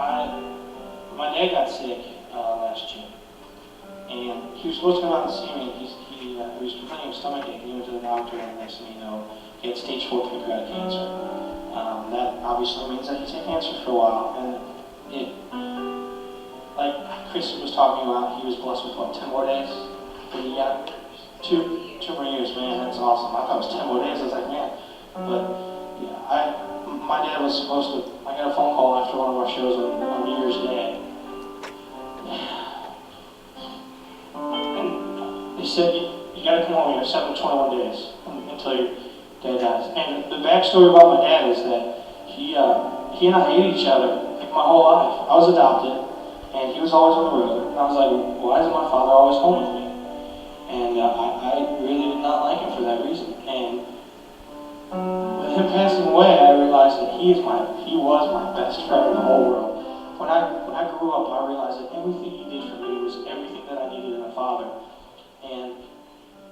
My dad got sick last year, and he was supposed to come out and see me. He was complaining of stomach ache. He went to the doctor, and next thing you know, he had stage 4 pancreatic cancer. That obviously means that he's had cancer for a while, and like Chris was talking about, he was blessed with what, 10 more days? But he got two more years, man. That's awesome. I thought it was 10 more days. I was like, man, but yeah, my dad was supposed to. I got a phone call after one of our shows on New Year's Day. And they said, you gotta come home, you have 7 to 21 days until your dad dies. And the backstory about my dad is that he and I hated each other like my whole life. I was adopted, and he was always on the road. And I was like, why isn't my father always home with me? And I really did not like him for that reason. And with him passing away, I realized that he was my best friend in the whole world. When I grew up, I realized that everything he did for me was everything that I needed in a father. And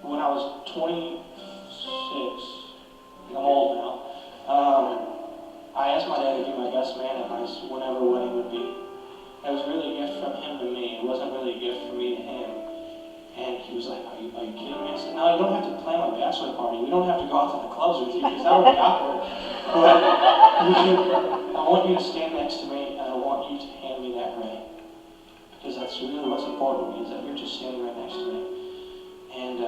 when I was 26, I'm old now, I asked my dad to be my best man at my whenever wedding would be. It was really a gift from him to me. It wasn't really a gift from me to him. And he was like, are you kidding me? I said, no, you don't have to plan my bachelor party. We don't have to go out to the clubs with you, because that would be awkward. But I want you to stand next to me, and I want you to hand me that ring. Because that's really what's important to me, is that you're just standing right next to me. And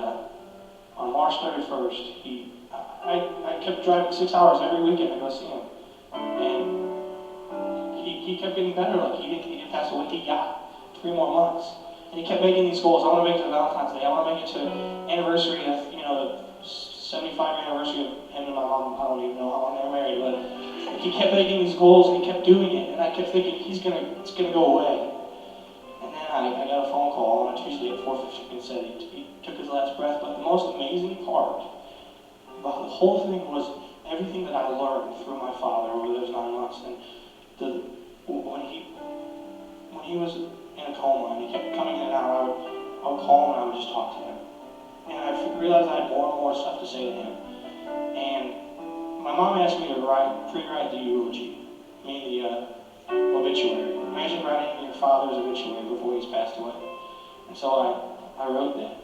on March 31st, I kept driving 6 hours every weekend to go see him. And he kept getting better. Like, he didn't pass away. He got 3 more months. And he kept making these goals. I want to make it to Valentine's Day. I want to make it to anniversary of, the 75th anniversary of him and my mom. I don't even know how long they were married, but he kept making these goals and he kept doing it. And I kept thinking, it's gonna go away. And then I got a phone call on a Tuesday at 4:50 and said he took his last breath. But the most amazing part about the whole thing was everything that I learned through my father over those 9 months. And when he was in a coma and he kept coming in and out, I would call him and I would just talk to him. And I realized I had more and more stuff to say to him. And my mom asked me to pre-write the eulogy, meaning the obituary. Imagine writing your father's obituary before he's passed away. And so I wrote that.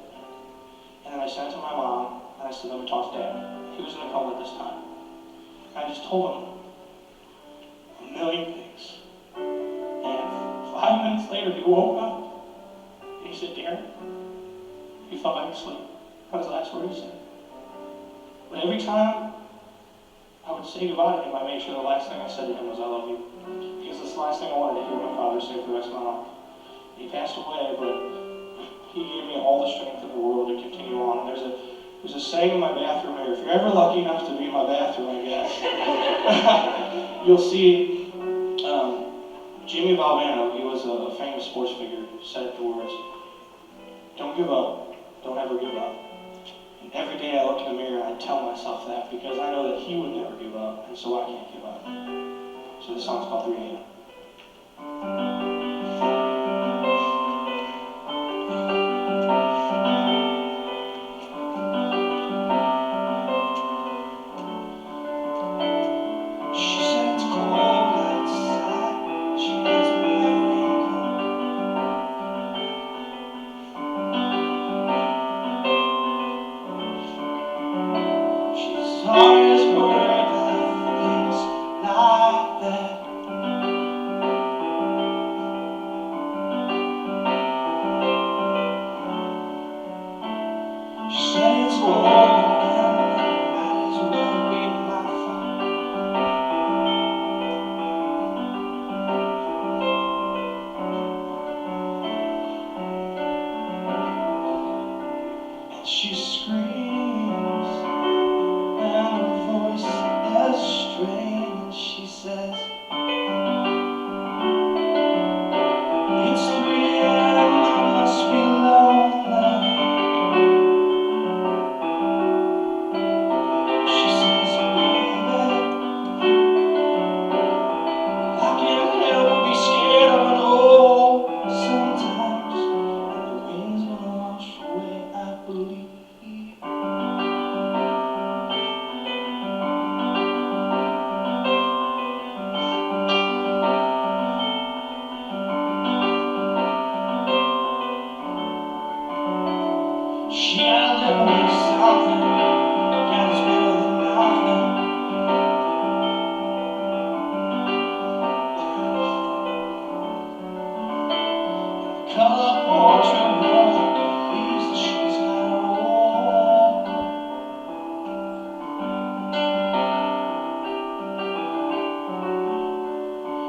And then I sent it to my mom, and I said, let me talk to Dad. He was in a coma at this time. And I just told him a million things. And 5 minutes later, he woke up. And he said, Darren, he fell back asleep. That was the last word he said. But every time I would say goodbye to him, I made sure the last thing I said to him was, I love you. Because it's the last thing I wanted to hear my father say for the rest of my life. He passed away, but he gave me all the strength in the world to continue on. And there's a saying in my bathroom mirror. If you're ever lucky enough to be in my bathroom, I guess, you'll see Jimmy Valvano. He was a famous sports figure, said the words, don't give up, don't ever give up. And every day I look in the mirror and I tell myself that, because I know that he would never give up, and so I can't give up. So this song's called 3 a.m. Always worried about things like that. She said it's wrong and it might as well be my fault. And she screams, and her voice is strange, and she says,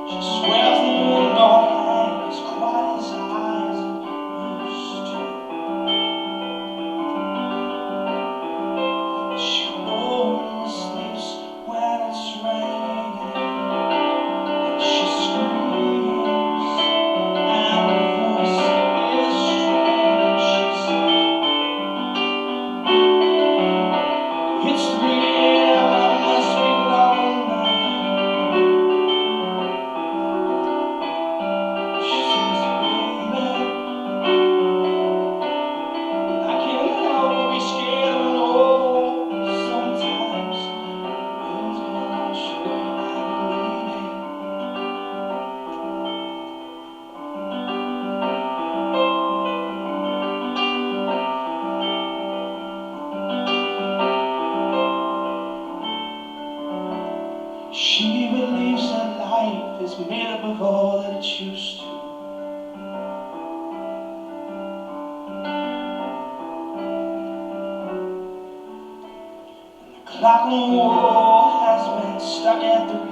She swears the moon don't hang as quiet as eyes used to. She only sleeps when it's raining, and she screams, and her voice is strange. She says, it's real, I must be lonely. She says, baby, I can't help but be scared of an old sometimes. But I'm not sure I believe it. She believes that life is made up of all that it used to. And the clock on the wall has been stuck at 3.